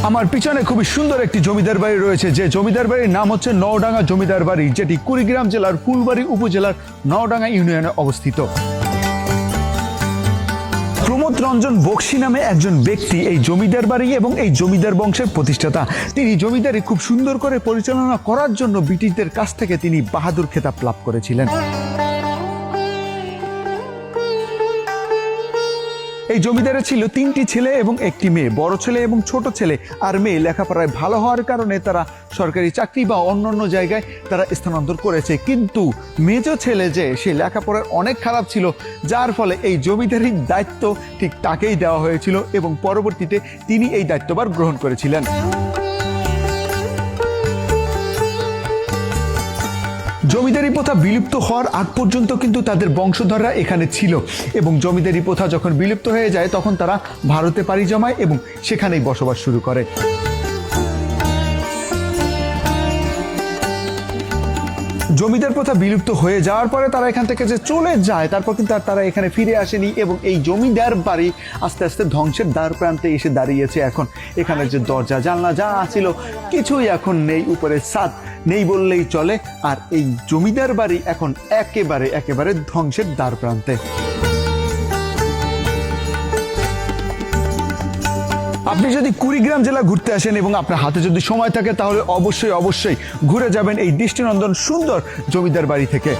আমার পিছনে খুবই সুন্দর একটি জমিদার বাড়ি রয়েছে, যে জমিদার বাড়ির নাম হচ্ছে নওডাঙ্গা জমিদার বাড়ি, যেটি কুড়িগ্রাম জেলার ফুলবাড়ী উপজেলার নওডাঙ্গা ইউনিয়নে অবস্থিত। প্রমোদ রঞ্জন বক্সী নামে একজন ব্যক্তি এই জমিদার বাড়ি এবং এই জমিদার বংশের প্রতিষ্ঠাতা। তিনি জমিদারি খুব সুন্দর করে পরিচালনা করার জন্য ব্রিটিশদের কাছ থেকে তিনি বাহাদুর খেতাব লাভ করেছিলেন। এই জমিদারে ছিল 3টি ছেলে এবং 1টি মেয়ে। বড় ছেলে এবং ছোট ছেলে আর মেয়ে লেখাপড়ায় ভালো হওয়ার কারণে তারা সরকারি চাকরি বা অন্যান্য জায়গায় তারা স্থানান্তর করেছে, কিন্তু মেজ ছেলে যে সে লেখাপড়ায় অনেক খারাপ ছিল, যার ফলে এই জমিদারির দায়িত্ব ঠিক তাকেই দেওয়া হয়েছিল এবং পরবর্তীতে তিনি এই দায়িত্বভার গ্রহণ করেছিলেন। জমিদারি প্রথা বিলুপ্ত হওয়ার আগ পর্যন্ত কিন্তু তাদের বংশধররা এখানে ছিল এবং জমিদারি প্রথা যখন বিলুপ্ত হয়ে যায় তখন তারা ভারতে পাড়ি জমায় এবং সেখানেই বসবাস শুরু করে। জমিদার প্রথা বিলুপ্ত হয়ে যাওয়ার পরে তারা এখান থেকে যে চলে যায়, তারপর কিন্তু আর তারা এখানে ফিরে আসেনি এবং এই জমিদার বাড়ি আস্তে আস্তে ধ্বংসের দ্বার প্রান্তে এসে দাঁড়িয়েছে। এখন এখানে যে দরজা জানলা যা ছিল কিছুই এখন নেই, উপরে ছাদ নেই বললেই চলে। আর এই জমিদার বাড়ি এখন একেবারে ধ্বংসের দ্বার প্রান্তে। আপনি যদি কুড়িগ্রাম জেলা ঘুরতে আসেন এবং আপনার হাতে যদি সময় থাকে তাহলে অবশ্যই ঘুরে যাবেন এই দৃষ্টিনন্দন সুন্দর জমিদার বাড়ি থেকে।